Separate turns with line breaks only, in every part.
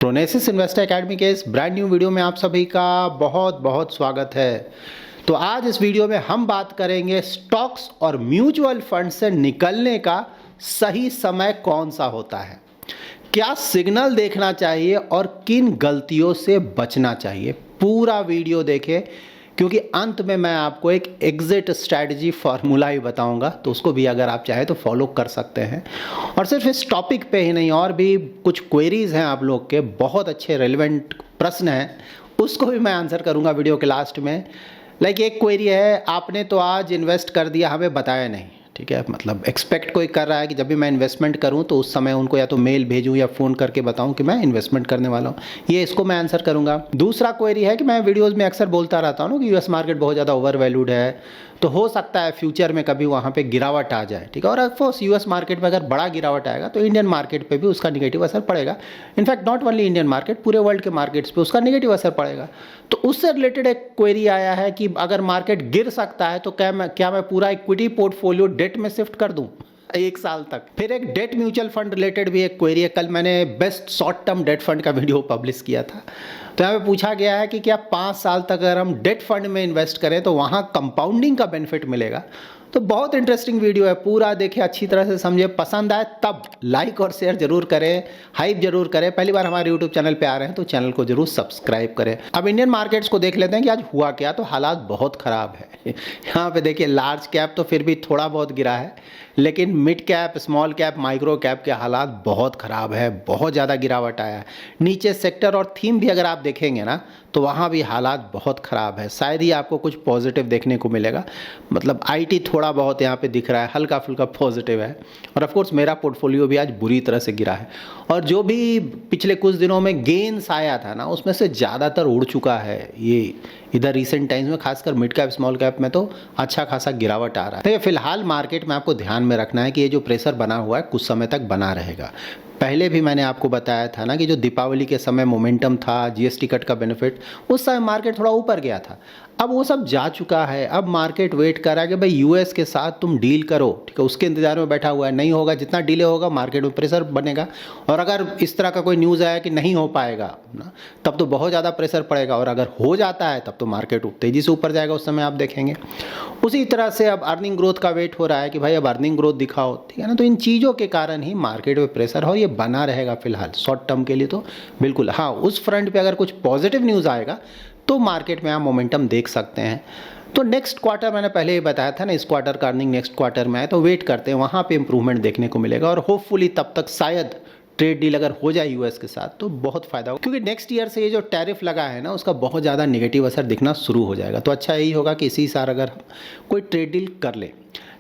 प्रोनेसिस investor academy के इस brand new video में आप सभी का बहुत बहुत स्वागत है। तो आज इस वीडियो में हम बात करेंगे स्टॉक्स और म्यूचुअल फंड से निकलने का सही समय कौन सा होता है, क्या सिग्नल देखना चाहिए और किन गलतियों से बचना चाहिए। पूरा वीडियो देखें क्योंकि अंत में मैं आपको एक एग्जिट स्ट्रैटेजी फार्मूला ही बताऊंगा, तो उसको भी अगर आप चाहें तो फॉलो कर सकते हैं। और सिर्फ इस टॉपिक पे ही नहीं, और भी कुछ क्वेरीज हैं आप लोग के, बहुत अच्छे रेलेवेंट प्रश्न हैं, उसको भी मैं आंसर करूंगा वीडियो के लास्ट में। लाइक एक क्वेरी है, आपने तो आज इन्वेस्ट कर दिया, हमें बताया नहीं। ठीक है, मतलब एक्सपेक्ट कोई कर रहा है कि जब भी मैं इन्वेस्टमेंट करूं तो उस समय उनको या तो मेल भेजूं या फ़ोन करके बताऊं कि मैं इन्वेस्टमेंट करने वाला हूं। ये इसको मैं आंसर करूंगा। दूसरा क्वेरी है कि मैं वीडियोस में अक्सर बोलता रहता हूं कि यूएस मार्केट बहुत ज़्यादा ओवर वैल्यूड है, तो हो सकता है फ्यूचर में कभी वहाँ पे गिरावट आ जाए। ठीक है, और ऑफकोर्स यूएस मार्केट में अगर बड़ा गिरावट आएगा तो इंडियन मार्केट पे भी उसका निगेटिव असर पड़ेगा। In fact not only Indian market, पूरे वर्ल्ड के मार्केट्स पे उसका निगेटिव असर पड़ेगा। तो उससे रिलेटेड एक क्वेरी आया है कि अगर मार्केट गिर सकता है तो क्या मैं पूरा इक्विटी पोर्टफोलियो डेट में शिफ्ट कर दूँ 1 साल तक। फिर एक डेट म्यूचुअल फंड रिलेटेड भी एक क्वेरी है। कल मैंने best short term debt fund का वीडियो पब्लिश किया था, तो यहाँ पे पूछा गया है कि क्या 5 साल तक अगर हम डेट फंड में इन्वेस्ट करें तो वहाँ कंपाउंडिंग का बेनिफिट मिलेगा। तो बहुत इंटरेस्टिंग वीडियो है, पूरा देखिए, अच्छी तरह से समझे। पसंद आए तब लाइक और शेयर जरूर करें, हाइप जरूर करें। पहली बार हमारे यूट्यूब चैनल पे आ रहे हैं तो चैनल को जरूर सब्सक्राइब करें। अब इंडियन मार्केट्स को देख लेते हैं कि आज हुआ क्या। तो हालात बहुत ख़राब है। यहाँ पे देखिए, लार्ज कैप तो फिर भी थोड़ा बहुत गिरा है, लेकिन mid cap, small cap, micro cap के हालात बहुत ख़राब है, बहुत ज़्यादा गिरावट आया है। नीचे सेक्टर और थीम भी अगर आप देखेंगे ना तो वहाँ भी हालात बहुत ख़राब है। शायद ही आपको कुछ पॉजिटिव देखने को मिलेगा। मतलब आईटी थोड़ा बहुत यहाँ पे दिख रहा है, हल्का फुल्का पॉजिटिव है। और ऑफ कोर्स मेरा पोर्टफोलियो भी आज बुरी तरह से गिरा है, और जो भी पिछले कुछ दिनों में गेन्स आया था ना उसमें से ज़्यादातर उड़ चुका है। ये इधर रिसेंट टाइम्स में खासकर मिड कैप, स्मॉल कैप में तो अच्छा खासा गिरावट आ रहा है। तो फिलहाल मार्केट में आपको ध्यान में रखना है कि ये जो प्रेशर बना हुआ है कुछ समय तक बना रहेगा। पहले भी मैंने आपको बताया था ना कि जो दीपावली के समय मोमेंटम था, जीएसटी कट का बेनिफिट, उस समय मार्केट थोड़ा ऊपर गया था। अब वो सब जा चुका है। अब मार्केट वेट कर रहा है कि भाई यूएस के साथ तुम डील करो। ठीक है, उसके इंतजार में बैठा हुआ है। नहीं होगा, जितना डिले होगा मार्केट में प्रेशर बनेगा। और अगर इस तरह का कोई न्यूज़ आया कि नहीं हो पाएगा ना, तब तो बहुत ज़्यादा प्रेशर पड़ेगा। और अगर हो जाता है तब तो मार्केट तेज़ी से ऊपर जाएगा, उस समय आप देखेंगे। उसी तरह से अब अर्निंग ग्रोथ का वेट हो रहा है कि भाई अब अर्निंग ग्रोथ दिखाओ। ठीक है ना, तो इन चीज़ों के कारण ही मार्केट में प्रेशर, और ये बना रहेगा फिलहाल शॉर्ट टर्म के लिए तो बिल्कुल। हाँ, उस फ्रंट पे अगर कुछ पॉजिटिव न्यूज़ आएगा तो मार्केट में आप मोमेंटम देख सकते हैं। तो नेक्स्ट क्वार्टर, मैंने पहले ही बताया था ना, इस क्वार्टर का अर्निंग नेक्स्ट क्वार्टर में आए तो वेट करते हैं, वहाँ पे इंप्रूवमेंट देखने को मिलेगा। और होपफुली तब तक शायद ट्रेड डील अगर हो जाए यूएस के साथ तो बहुत फ़ायदा होगा, क्योंकि नेक्स्ट ईयर से ये जो टैरिफ लगा है ना उसका बहुत ज़्यादा नेगेटिव असर दिखना शुरू हो जाएगा। तो अच्छा यही होगा कि इसी साल अगर कोई ट्रेड डील कर ले।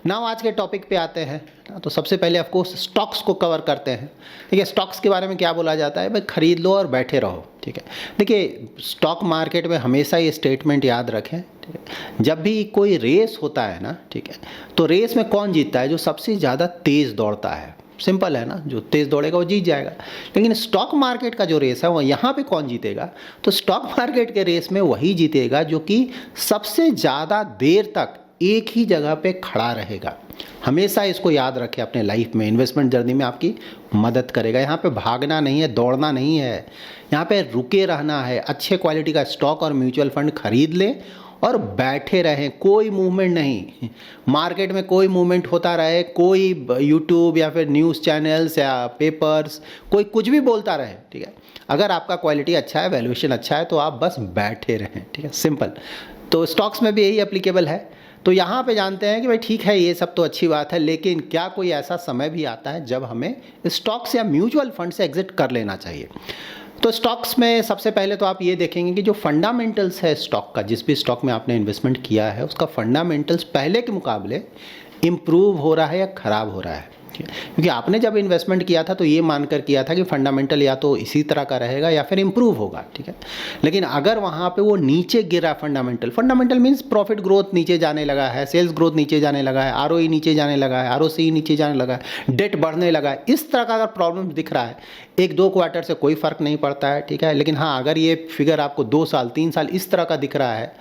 नाउ आज के टॉपिक पे आते हैं। तो सबसे पहले ऑफकोर्स स्टॉक्स को कवर करते हैं। ठीक है, स्टॉक्स के बारे में क्या बोला जाता है, भाई खरीद लो और बैठे रहो। ठीक है, देखिए स्टॉक मार्केट में हमेशा ये स्टेटमेंट याद रखें। ठीक है, जब भी कोई रेस होता है ना, ठीक है, तो रेस में कौन जीतता है, जो सबसे ज़्यादा तेज़ दौड़ता है। सिंपल है ना, जो तेज़ दौड़ेगा वो जीत जाएगा। लेकिन स्टॉक मार्केट का जो रेस है वो यहाँ पे कौन जीतेगा, तो स्टॉक मार्केट के रेस में वही जीतेगा जो कि सबसे ज़्यादा देर तक एक ही जगह पे खड़ा रहेगा। हमेशा इसको याद रखें अपने लाइफ में, इन्वेस्टमेंट जर्नी में आपकी मदद करेगा। यहाँ पे भागना नहीं है, दौड़ना नहीं है, यहाँ पे रुके रहना है। अच्छे क्वालिटी का स्टॉक और म्यूचुअल फंड खरीद लें और बैठे रहें, कोई मूवमेंट नहीं। मार्केट में कोई मूवमेंट होता रहे, कोई यूट्यूब या फिर न्यूज़ चैनल्स या पेपर्स कोई कुछ भी बोलता रहे। ठीक है, अगर आपका क्वालिटी अच्छा है, वैल्यूएशन अच्छा है, तो आप बस बैठे रहें। ठीक है, सिंपल। तो स्टॉक्स में भी यही एप्लीकेबल है। तो यहाँ पे जानते हैं कि भाई ठीक है, ये सब तो अच्छी बात है, लेकिन क्या कोई ऐसा समय भी आता है जब हमें स्टॉक्स या म्यूचुअल फंड से एग्जिट कर लेना चाहिए। तो स्टॉक्स में सबसे पहले तो आप ये देखेंगे कि जो फंडामेंटल्स है स्टॉक का, जिस भी स्टॉक में आपने इन्वेस्टमेंट किया है उसका फंडामेंटल्स पहले के मुकाबले इम्प्रूव हो रहा है या ख़राब हो रहा है। क्योंकि आपने जब इन्वेस्टमेंट किया था तो ये मानकर किया था कि फंडामेंटल या तो इसी तरह का रहेगा या फिर इम्प्रूव होगा। ठीक है, लेकिन अगर वहाँ पे वो नीचे गिरा, फंडामेंटल मीन्स प्रॉफिट ग्रोथ नीचे जाने लगा है, सेल्स ग्रोथ नीचे जाने लगा है, आरओई नीचे जाने लगा है, आरओसी नीचे जाने लगा है, डेट बढ़ने लगा है, इस तरह का अगर प्रॉब्लम दिख रहा है, 1-2 क्वार्टर से कोई फ़र्क नहीं पड़ता है। ठीक है, लेकिन हाँ, अगर ये फिगर आपको 2 साल 3 साल इस तरह का दिख रहा है,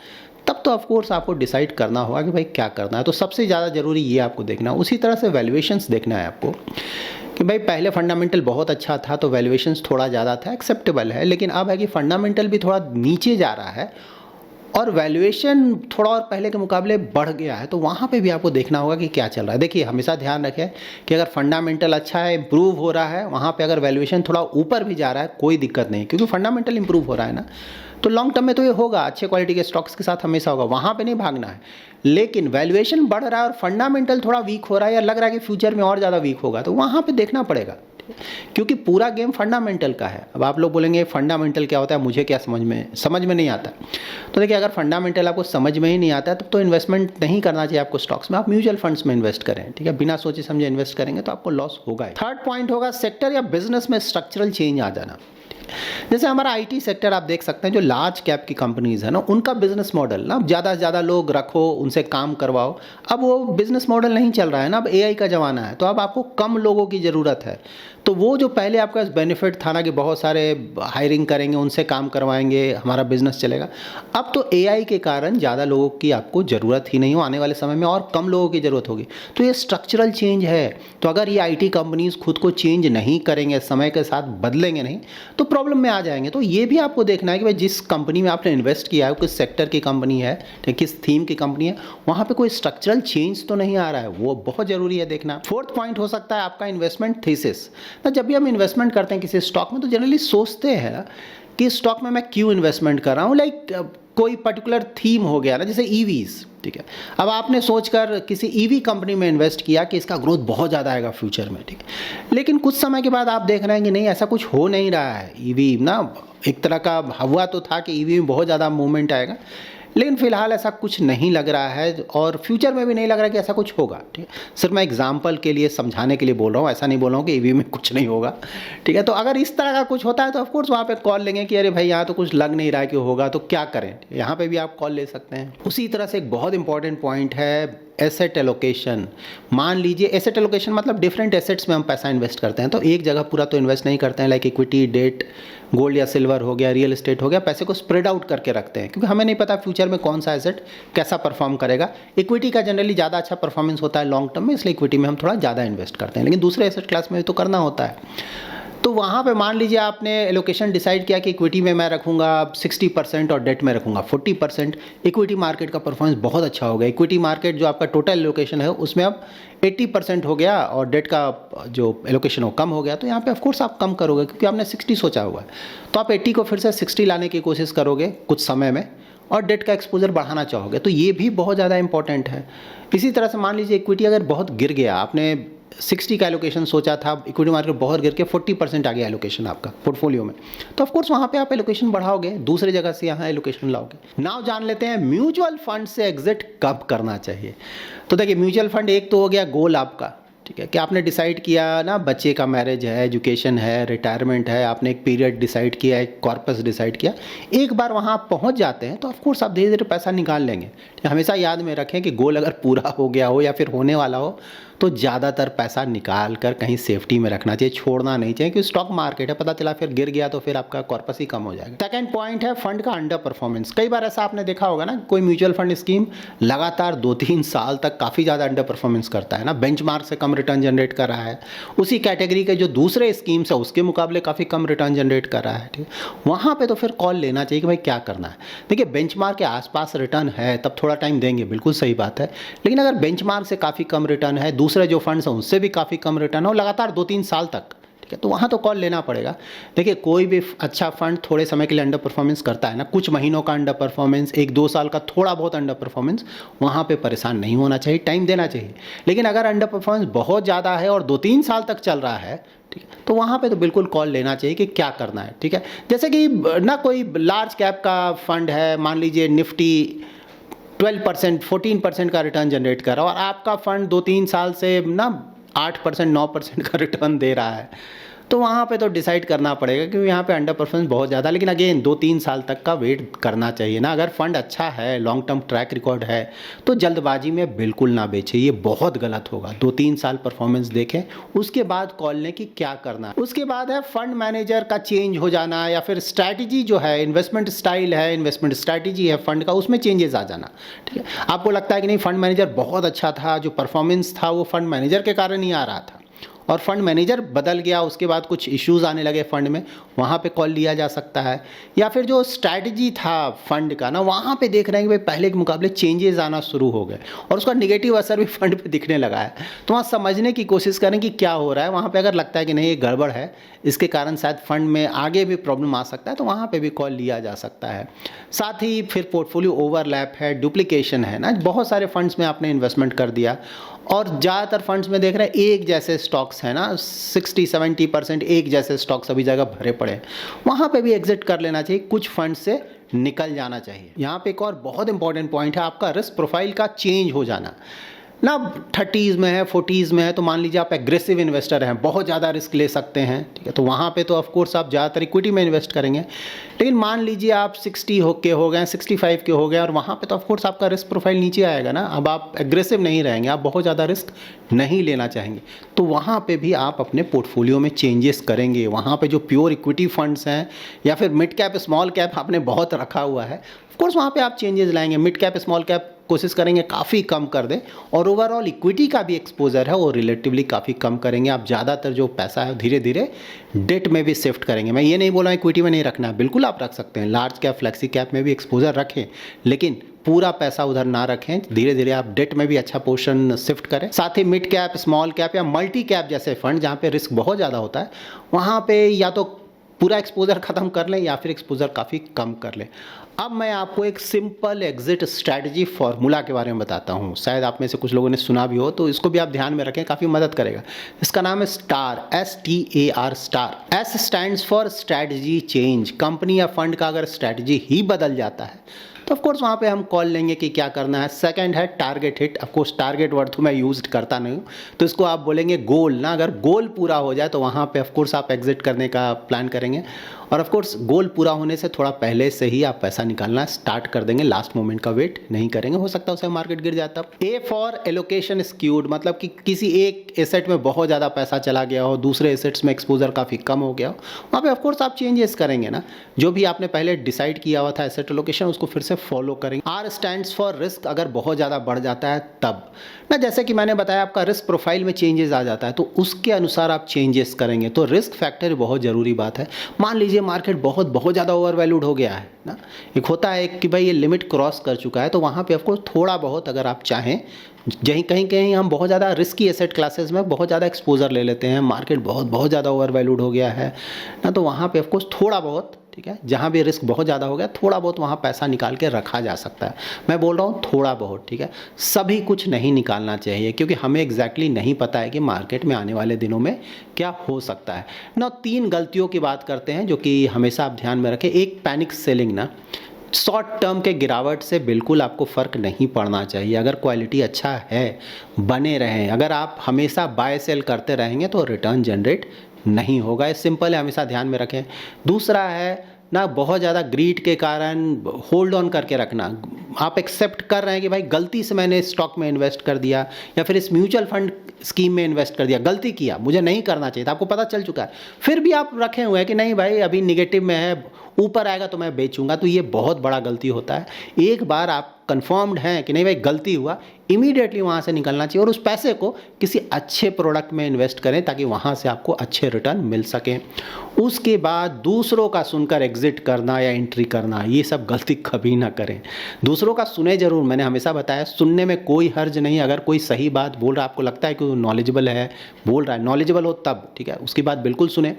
तब तो ऑफकोर्स आपको डिसाइड करना होगा कि भाई क्या करना है। तो सबसे ज़्यादा ज़रूरी ये आपको देखना है। उसी तरह से वैल्यूएशंस देखना है आपको कि भाई पहले फंडामेंटल बहुत अच्छा था तो वैल्यूएशंस थोड़ा ज़्यादा था, एक्सेप्टेबल है, लेकिन अब है कि फंडामेंटल भी थोड़ा नीचे जा रहा है और वैल्यूएशन थोड़ा और पहले के मुकाबले बढ़ गया है, तो वहाँ पे भी आपको देखना होगा कि क्या चल रहा है। देखिए हमेशा ध्यान रखें कि अगर फंडामेंटल अच्छा है, इंप्रूव हो रहा है, वहाँ पे अगर वैल्यूएशन थोड़ा ऊपर भी जा रहा है कोई दिक्कत नहीं, क्योंकि फंडामेंटल इंप्रूव हो रहा है ना, तो लॉन्ग टर्म में तो ये होगा, अच्छे क्वालिटी के स्टॉक्स के साथ हमेशा होगा, वहाँ पे नहीं भागना है। लेकिन वैल्यूएशन बढ़ रहा है और फंडामेंटल थोड़ा वीक हो रहा है या लग रहा है कि फ्यूचर में और ज़्यादा वीक होगा, तो वहाँ पे देखना पड़ेगा, क्योंकि पूरा गेम फंडामेंटल का है। अब आप लोग बोलेंगे फंडामेंटल क्या होता है, मुझे क्या समझ में नहीं आता। तो देखिए अगर फंडामेंटल आपको समझ में ही नहीं आता तब तो इन्वेस्टमेंट नहीं करना चाहिए आपको स्टॉक्स में, आप म्यूचुअल फंड्स में इन्वेस्ट करें, ठीक है। बिना सोचे समझे इन्वेस्ट करेंगे तो आपको लॉस होगा ही। थर्ड पॉइंट होगा सेक्टर या बिजनेस में स्ट्रक्चरल चेंज आ जाना। जैसे हमारा आईटी सेक्टर आप देख सकते हैं, जो लार्ज कैप की कंपनीज है ना, उनका बिजनेस मॉडल ना ज़्यादा से ज़्यादा लोग रखो, उनसे काम करवाओ, अब वो बिजनेस मॉडल नहीं चल रहा है ना, अब एआई का ज़माना है, तो अब आपको कम लोगों की ज़रूरत है। तो वो जो पहले आपका बेनिफिट था ना कि बहुत सारे हायरिंग करेंगे, उनसे काम करवाएंगे, हमारा बिजनेस चलेगा, अब तो एआई के कारण ज़्यादा लोगों की आपको ज़रूरत ही नहीं हो, आने वाले समय में और कम लोगों की ज़रूरत होगी। तो ये स्ट्रक्चरल चेंज है, तो अगर ये आईटी कंपनीज खुद को चेंज नहीं करेंगे, समय के साथ बदलेंगे नहीं, तो प्रॉब्लम में आ जाएंगे। तो ये भी आपको देखना है कि भाई जिस कंपनी में आपने इन्वेस्ट किया है, किस सेक्टर की कंपनी है, किस थीम की कंपनी है, वहाँ पे कोई स्ट्रक्चरल चेंज तो नहीं आ रहा है, वो बहुत ज़रूरी है देखना। फोर्थ पॉइंट हो सकता है आपका इन्वेस्टमेंट थीसिस। तो जब भी हम इन्वेस्टमेंट करते हैं किसी स्टॉक में तो जनरली सोचते हैं ना कि स्टॉक में मैं क्यों इन्वेस्टमेंट कर रहा हूँ, लाइक कोई पर्टिकुलर थीम हो गया ना, जैसे ईवीज, ठीक है। अब आपने सोचकर किसी ईवी कंपनी में इन्वेस्ट किया कि इसका ग्रोथ बहुत ज़्यादा आएगा फ्यूचर में, ठीक है, लेकिन कुछ समय के बाद आप देख रहे हैं कि नहीं, ऐसा कुछ हो नहीं रहा है। ईवी ना एक तरह का हवा तो था कि ईवी में बहुत ज़्यादा मूवमेंट आएगा, लेकिन फिलहाल ऐसा कुछ नहीं लग रहा है और फ्यूचर में भी नहीं लग रहा है कि ऐसा कुछ होगा, ठीक है। सिर्फ मैं एग्जांपल के लिए, समझाने के लिए बोल रहा हूँ, ऐसा नहीं बोल रहा हूँ कि ईवी में कुछ नहीं होगा, ठीक है। तो अगर इस तरह का कुछ होता है तो ऑफकोर्स वहाँ पे कॉल लेंगे कि अरे भाई यहाँ तो कुछ लग नहीं रहा है कि होगा, तो क्या करें, यहाँ पे भी आप कॉल ले सकते हैं। उसी तरह से एक बहुत इंपॉर्टेंट पॉइंट है एसेट एलोकेशन। मान लीजिए एसेट एलोकेशन मतलब डिफरेंट एसेट्स में हम पैसा इन्वेस्ट करते हैं, तो एक जगह पूरा तो इन्वेस्ट नहीं करते हैं, लाइक इक्विटी, डेट, गोल्ड या सिल्वर हो गया, रियल एस्टेट हो गया, पैसे को स्प्रेड आउट करके रखते हैं, क्योंकि हमें नहीं पता फ्यूचर में कौन सा एसेट कैसा परफॉर्म करेगा। इक्विटी का जनरली ज़्यादा अच्छा परफॉर्मेंस होता है लॉन्ग टर्म में, इसलिए इक्विटी में हम थोड़ा ज़्यादा इन्वेस्ट करते हैं, लेकिन दूसरे एसेट क्लास में भी तो करना होता है। तो वहाँ पे मान लीजिए आपने एलोकेशन डिसाइड किया कि इक्विटी में मैं रखूँगा 60% और डेट में रखूँगा 40%। इक्विटी मार्केट का परफॉर्मेंस बहुत अच्छा हो गया, इक्विटी मार्केट जो आपका टोटल एलोकेशन है उसमें अब 80% हो गया और डेट का जो एलोकेशन हो कम हो गया, तो यहाँ पे ऑफकोर्स आप कम करोगे क्योंकि आपने 60 सोचा हुआ है, तो आप 80 को फिर से 60 लाने की कोशिश करोगे कुछ समय में और डेट का एक्सपोजर बढ़ाना चाहोगे, तो ये भी बहुत ज़्यादा इंपॉर्टेंट है। इसी तरह से मान लीजिए इक्विटी अगर बहुत गिर गया, आपने 60 का एलोकेशन सोचा था, इक्विटी मार्केट बहुत गिर के 40% आ गया एलोकेशन आपका पोर्टफोलियो में, तो ऑफकोर्स वहाँ पे आप एलोकेशन बढ़ाओगे, दूसरे जगह से यहाँ एलोकेशन लाओगे। नाउ जान लेते हैं म्यूचुअल फंड से एग्जिट कब करना चाहिए। तो देखिए म्यूचुअल फंड एक तो हो गया गोल आपका, ठीक है, कि आपने डिसाइड किया ना, बच्चे का मैरिज है, एजुकेशन है, रिटायरमेंट है, आपने एक पीरियड डिसाइड किया, एक कॉर्पस डिसाइड किया, एक बार वहाँ आप पहुँच जाते हैं तो ऑफकोर्स आप धीरे धीरे पैसा निकाल लेंगे। हमेशा याद में रखें कि गोल अगर पूरा हो गया हो या फिर होने वाला हो तो ज़्यादातर पैसा निकाल कर कहीं सेफ्टी में रखना चाहिए, छोड़ना नहीं चाहिए, क्योंकि स्टॉक मार्केट है, पता चला फिर गिर गया तो फिर आपका कॉर्पस ही कम हो जाएगा। सेकंड पॉइंट है फंड का अंडर परफॉर्मेंस। कई बार ऐसा आपने देखा होगा ना, कोई म्यूचुअल फंड स्कीम लगातार 2-3 साल तक काफ़ी ज़्यादा अंडर परफॉर्मेंस करता है ना, बेंचमार्क से कम रिटर्न जनरेट कर रहा है, उसी कैटेगरी के जो दूसरे स्कीम्स है उसके मुकाबले काफ़ी कम रिटर्न जनरेट कर रहा है, ठीक है। वहाँ पर तो फिर कॉल लेना चाहिए कि भाई क्या करना है। देखिए बेंचमार्क के आसपास रिटर्न है तब थोड़ा टाइम देंगे, बिल्कुल सही बात है, लेकिन अगर बेंचमार्क से काफ़ी कम रिटर्न है, दूसरे जो फंड्स हैं उससे भी काफ़ी कम रिटर्न हो लगातार 2-3 साल तक, ठीक है, तो वहाँ तो कॉल लेना पड़ेगा। देखिए कोई भी अच्छा फंड थोड़े समय के लिए अंडर परफॉर्मेंस करता है ना, कुछ महीनों का अंडर परफॉर्मेंस, 1-2 साल का थोड़ा बहुत अंडर परफॉर्मेंस, वहाँ पे परेशान नहीं होना चाहिए, टाइम देना चाहिए। लेकिन अगर अंडर परफॉर्मेंस बहुत ज़्यादा है और 2-3 साल तक चल रहा है, ठीक है, तो वहाँ पे तो बिल्कुल कॉल लेना चाहिए कि क्या करना है, ठीक है। जैसे कि ना कोई लार्ज कैप का फंड है, मान लीजिए निफ्टी 12% 14% का रिटर्न जनरेट कर रहा है और आपका फंड 2-3 साल से ना 8% 9% का रिटर्न दे रहा है, तो वहाँ पे तो डिसाइड करना पड़ेगा क्योंकि यहाँ पे अंडर परफॉर्मेंस बहुत ज़्यादा। लेकिन अगेन 2-3 साल तक का वेट करना चाहिए ना, अगर फंड अच्छा है, लॉन्ग टर्म ट्रैक रिकॉर्ड है, तो जल्दबाजी में बिल्कुल ना बेचें, ये बहुत गलत होगा। 2-3 साल परफॉर्मेंस देखें, उसके बाद कॉल लें कि क्या करना है। उसके बाद है फंड मैनेजर का चेंज हो जाना या फिर स्ट्रैटेजी जो है, इन्वेस्टमेंट स्टाइल है, इन्वेस्टमेंट स्ट्रैटेजी है फंड का, उसमें चेंजेस आ जाना, ठीक है। आपको लगता है कि नहीं फंड मैनेजर बहुत अच्छा था, जो परफॉर्मेंस था वो फंड मैनेजर के कारण ही आ रहा था, और फंड मैनेजर बदल गया, उसके बाद कुछ इश्यूज़ आने लगे फंड में, वहाँ पे कॉल लिया जा सकता है। या फिर जो स्ट्रैटेजी था फंड का ना, वहाँ पे देख रहे हैं कि भाई पहले के मुकाबले चेंजेस आना शुरू हो गए और उसका नेगेटिव असर भी फंड पे दिखने लगा है। तो वहाँ समझने की कोशिश करें कि क्या हो रहा है। वहाँ पे अगर लगता है कि नहीं ये गड़बड़ है, इसके कारण शायद फंड में आगे भी प्रॉब्लम आ सकता है, तो वहाँ पे भी कॉल लिया जा सकता है। साथ ही फिर पोर्टफोलियो ओवरलैप है, डुप्लीकेशन है ना, बहुत सारे फंड्स में आपने इन्वेस्टमेंट कर दिया और ज़्यादातर फंड्स में देख रहे हैं एक जैसे स्टॉक्स हैं ना, 60-70% एक जैसे स्टॉक्स सभी जगह भरे पड़े हैं, वहाँ पे भी एग्जिट कर लेना चाहिए, कुछ फंड से निकल जाना चाहिए। यहाँ पे एक और बहुत इंपॉर्टेंट पॉइंट है आपका रिस्क प्रोफाइल का चेंज हो जाना ना। 30s में है, 40s में है, तो मान लीजिए आप एग्रेसिव इन्वेस्टर हैं, बहुत ज़्यादा रिस्क ले सकते हैं, ठीक है, तो वहाँ पे तो ऑफ कोर्स आप ज़्यादातर इक्विटी में इन्वेस्ट करेंगे। लेकिन मान लीजिए आप 60 के हो गए, 65 के हो गए, और वहाँ पे तो ऑफ कोर्स आपका रिस्क प्रोफाइल नीचे आएगा ना। अब आप एग्रेसिव नहीं रहेंगे, आप बहुत ज़्यादा रिस्क नहीं लेना चाहेंगे, तो वहाँ पर भी आप अपने पोर्टफोलियो में चेंजेस करेंगे। वहाँ पर जो प्योर इक्विटी फंड्स हैं या फिर मिड कैप स्मॉल कैप आपने बहुत रखा हुआ है, ऑफ कोर्स वहाँ पे आप चेंजेस लाएंगे। मिड कैप स्मॉल कैप कोशिश करेंगे काफ़ी कम कर दें, और ओवरऑल इक्विटी का भी एक्सपोजर है वो रिलेटिवली काफ़ी कम करेंगे। आप ज़्यादातर जो पैसा है धीरे धीरे डेट में भी शिफ्ट करेंगे। मैं ये नहीं बोल रहा इक्विटी में नहीं रखना है, बिल्कुल आप रख सकते हैं, लार्ज कैप फ्लेक्सी कैप में भी एक्सपोजर रखें, लेकिन पूरा पैसा उधर ना रखें। धीरे धीरे आप डेट में भी अच्छा पोर्शन शिफ्ट करें। साथ ही मिड कैप स्मॉल कैप या मल्टी कैप जैसे फंड जहाँ पे रिस्क बहुत ज़्यादा होता है, वहाँ पे या तो पूरा एक्सपोजर ख़त्म कर लें या फिर एक्सपोजर काफ़ी कम कर लें। अब मैं आपको एक सिंपल एग्जिट स्ट्रैटेजी फार्मूला के बारे में बताता हूँ, शायद आप में से कुछ लोगों ने सुना भी हो, तो इसको भी आप ध्यान में रखें, काफ़ी मदद करेगा। इसका नाम है star, STAR star. S stands for strategy change. Company या फंड का अगर स्ट्रैटेजी ही बदल जाता है तो ऑफकोर्स वहाँ पे हम कॉल लेंगे कि क्या करना है। सेकंड है target hit. Of course target word तो मैं यूज करता नहीं हूँ, तो इसको आप बोलेंगे गोल ना। अगर गोल पूरा हो जाए तो वहाँ पे ऑफकोर्स आप एग्जिट करने का प्लान करेंगे, और ऑफकोर्स गोल पूरा होने से थोड़ा पहले से ही आप पैसा निकालना स्टार्ट कर देंगे, लास्ट मोमेंट का वेट नहीं करेंगे, हो सकता है उसे मार्केट गिर जाता। A फॉर एलोकेशन स्क्यूड, मतलब कि किसी एक एसेट में बहुत ज़्यादा पैसा चला गया हो, दूसरे एसेट्स में एक्सपोजर काफ़ी कम हो गया हो, वहाँ पे ऑफकोर्स आप चेंजेस करेंगे ना। जो भी आपने पहले डिसाइड किया हुआ था एसेट एलोकेशन, उसको फिर से फॉलो करेंगे। R stands for risk. अगर बहुत ज़्यादा बढ़ जाता है तब ना, जैसे कि मैंने बताया आपका रिस्क प्रोफाइल में चेंजेस आ जाता है, तो उसके अनुसार आप चेंजेस करेंगे। तो रिस्क फैक्टर बहुत ज़रूरी बात है। मान लीजिए मार्केट बहुत ज़्यादा ओवर वैल्यूड हो गया है ना, एक होता है कि भाई ये लिमिट क्रॉस कर चुका है, तो वहाँ पे आपको थोड़ा बहुत अगर आप चाहें, कहीं हम बहुत ज़्यादा रिस्की एसेट क्लासेस में बहुत ज़्यादा एक्सपोजर ले लेते हैं, मार्केट बहुत ज़्यादा ओवर वैल्यूड हो गया है ना, तो वहाँ पे ऑफकोर्स थोड़ा बहुत, ठीक है, जहाँ भी रिस्क बहुत ज़्यादा हो गया थोड़ा बहुत वहाँ पैसा निकाल के रखा जा सकता है। मैं बोल रहा हूँ थोड़ा बहुत, ठीक है, सभी कुछ नहीं निकालना चाहिए, क्योंकि हमें एग्जैक्टली नहीं पता है कि मार्केट में आने वाले दिनों में क्या हो सकता है ना। 3 गलतियों की बात करते हैं जो कि हमेशा आप ध्यान में रखें। एक, पैनिक सेलिंग ना। शॉर्ट टर्म के गिरावट से बिल्कुल आपको फ़र्क नहीं पड़ना चाहिए। अगर क्वालिटी अच्छा है, बने रहें, अगर आप हमेशा बाय सेल करते रहेंगे तो रिटर्न जनरेट नहीं होगा। ये सिंपल है, हमेशा ध्यान में रखें। दूसरा है ना, बहुत ज़्यादा ग्रीड के कारण होल्ड ऑन करके रखना। आप एक्सेप्ट कर रहे हैं कि भाई गलती से मैंने स्टॉक में इन्वेस्ट कर दिया या फिर इस म्यूचुअल फंड स्कीम में इन्वेस्ट कर दिया, गलती किया, मुझे नहीं करना चाहिए था, आपको पता चल चुका है, फिर भी आप रखे हुए हैं कि नहीं भाई अभी निगेटिव में है, ऊपर आएगा तो मैं बेचूंगा, तो ये बहुत बड़ा गलती होता है। एक बार आप कंफर्म्ड हैं कि नहीं भाई गलती हुआ, इमीडिएटली वहाँ से निकलना चाहिए और उस पैसे को किसी अच्छे प्रोडक्ट में इन्वेस्ट करें ताकि वहाँ से आपको अच्छे रिटर्न मिल सकें। उसके बाद दूसरों का सुनकर एग्जिट करना या एंट्री करना, ये सब गलती कभी ना करें। दूसरों का सुने जरूर, मैंने हमेशा बताया सुनने में कोई हर्ज नहीं। अगर कोई सही बात बोल रहा है, आपको लगता है कि वो नॉलेजेबल है, बोल रहा है, नॉलेजेबल हो तब, ठीक है, उसकी बात बिल्कुल सुने,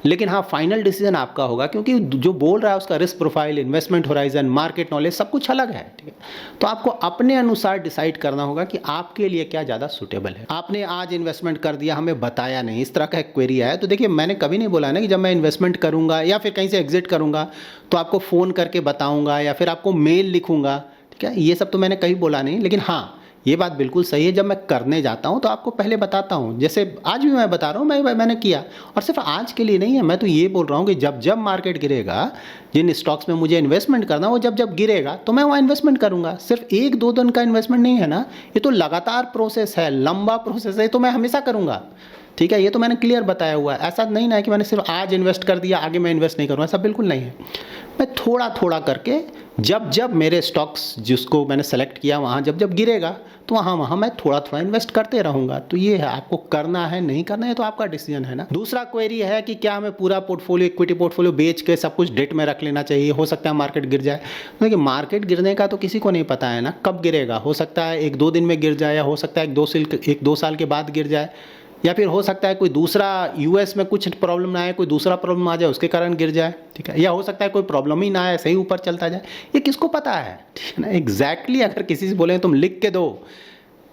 लेकिन हाँ फाइनल डिसीजन आपका होगा, क्योंकि जो बोल रहा है उसका risk profile, investment horizon, market knowledge सब कुछ अलग है, ठीक है। तो आपको अपने अनुसार डिसाइड करना होगा कि आपके लिए क्या ज़्यादा सूटेबल है। आपने आज इन्वेस्टमेंट कर दिया, हमें बताया नहीं, इस तरह का एक क्वेरी आया, तो देखिए मैंने कभी नहीं बोला ना कि जब मैं इन्वेस्टमेंट करूंगा या फिर कहीं से एग्जिट करूंगा तो आपको फ़ोन करके बताऊंगा या फिर आपको मेल लिखूंगा, ठीक है, ये सब तो मैंने कहीं बोला नहीं। लेकिन हाँ ये बात बिल्कुल सही है, जब मैं करने जाता हूँ तो आपको पहले बताता हूँ। जैसे आज भी मैं बता रहा हूँ, मैंने किया, और सिर्फ आज के लिए नहीं है, मैं तो ये बोल रहा हूँ कि जब जब मार्केट गिरेगा, जिन स्टॉक्स में मुझे इन्वेस्टमेंट करना वो जब जब गिरेगा तो मैं वहाँ इन्वेस्टमेंट करूँगा। सिर्फ 1-2 दिन का इन्वेस्टमेंट नहीं है ना, ये तो लगातार प्रोसेस है, लंबा प्रोसेस है, तो मैं हमेशा करूँगा। ठीक है, ये तो मैंने क्लियर बताया हुआ है। ऐसा नहीं ना है कि मैंने सिर्फ आज इन्वेस्ट कर दिया, आगे मैं इन्वेस्ट नहीं करूँगा, ऐसा बिल्कुल नहीं है। मैं थोड़ा थोड़ा करके जब जब मेरे स्टॉक्स जिसको मैंने सेलेक्ट किया वहाँ जब जब गिरेगा तो वहाँ मैं थोड़ा थोड़ा इन्वेस्ट करते रहूँगा। तो ये है, आपको करना है नहीं करना है तो आपका डिसीजन है ना। दूसरा क्वेरी है कि क्या हमें पूरा पोर्टफोलियो, इक्विटी पोर्टफोलियो बेच के सब कुछ डेट में रख लेना चाहिए, हो सकता है मार्केट गिर जाए। देखिए, मार्केट गिरने का तो किसी को नहीं पता है ना, कब गिरेगा। हो सकता है 1-2 दिन में गिर जाए, या हो सकता है 1-2 साल के बाद गिर जाए, या फिर हो सकता है कोई दूसरा यूएस में कुछ प्रॉब्लम ना आए, कोई दूसरा प्रॉब्लम आ जाए उसके कारण गिर जाए, ठीक है। या हो सकता है कोई प्रॉब्लम ही ना आए, सही ऊपर चलता जाए, ये किसको पता है, ठीक है ना। एग्जैक्टली अगर किसी से बोले तुम लिख के दो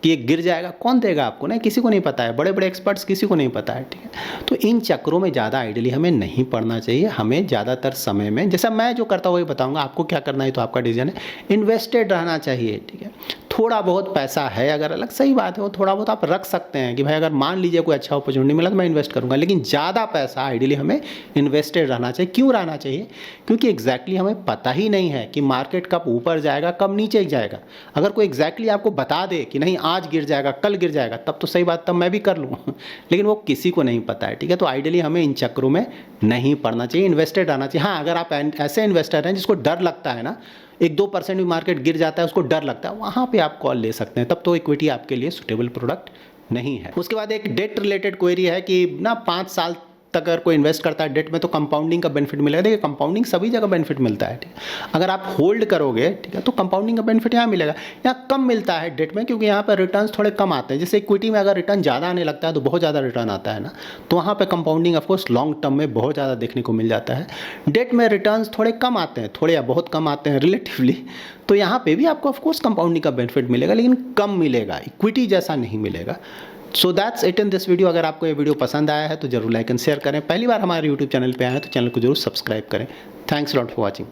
कि ये गिर जाएगा, कौन देगा आपको, ना किसी को नहीं पता है, बड़े बड़े एक्सपर्ट्स किसी को नहीं पता है, ठीक है। तो इन चक्करों में ज़्यादा आइडियली हमें नहीं पढ़ना चाहिए। हमें ज़्यादातर समय में, जैसा मैं जो करता हूँ वही बताऊँगा, आपको क्या करना है तो आपका डिसीजन है, इन्वेस्टेड रहना चाहिए, ठीक है। थोड़ा बहुत पैसा है अगर अलग, सही बात है, वो थोड़ा बहुत आप रख सकते हैं कि भाई अगर मान लीजिए कोई अच्छा अपॉर्चुनिटी मिला तो मैं इन्वेस्ट करूंगा, लेकिन ज़्यादा पैसा आइडियली हमें इन्वेस्टेड रहना चाहिए। क्यों रहना चाहिए? क्योंकि एग्जैक्टली हमें पता ही नहीं है कि मार्केट कब ऊपर जाएगा, कब नीचे जाएगा। अगर कोई एग्जैक्टली आपको बता दे कि नहीं आज गिर जाएगा, कल गिर जाएगा, तब तो सही बात, तब मैं भी कर लूँ लेकिन वो किसी को नहीं पता है, ठीक है। तो आइडियली हमें इन चक्करों में नहीं पड़ना चाहिए, इन्वेस्टेड रहना चाहिए। हाँ, अगर आप ऐसे इन्वेस्टर हैं जिसको डर लगता है ना, 1-2% भी मार्केट गिर जाता है उसको डर लगता है, वहाँ पे आप कॉल ले सकते हैं, तब तो इक्विटी आपके लिए सुटेबल प्रोडक्ट नहीं है। उसके बाद एक डेट रिलेटेड क्वेरी है कि ना 5 साल तक अगर कोई इन्वेस्ट करता है डेट में तो कंपाउंडिंग का बेनिफिट मिलेगा। देखिए, कंपाउंडिंग सभी जगह बेनिफिट मिलता है, ठीक है। अगर आप होल्ड करोगे, ठीक है, तो कंपाउंडिंग का बेनिफिट यहाँ मिलेगा। यहाँ कम मिलता है डेट में, क्योंकि यहाँ पर रिटर्न्स थोड़े कम आते हैं। जैसे इक्विटी में अगर रिटर्न ज़्यादा आने लगता है तो बहुत ज़्यादा रिटर्न आता है ना, तो वहाँ पर कंपाउंडिंग ऑफकोर्स लॉन्ग टर्म में बहुत ज़्यादा देखने को मिल जाता है। डेट में रिटर्न्स थोड़े कम आते हैं, थोड़े या बहुत कम आते हैं रिलेटिवली, तो यहाँ पे भी आपको ऑफकोर्स कंपाउंडिंग का बेनिफिट मिलेगा, लेकिन कम मिलेगा, इक्विटी जैसा नहीं मिलेगा। So that's it in this video. अगर आपको ये वीडियो पसंद आया है तो जरूर लाइक एंड शेयर करें। पहली बार हमारे यूट्यूब चैनल पे आए हैं तो चैनल को जरूर सब्सक्राइब करें। Thanks lot for watching.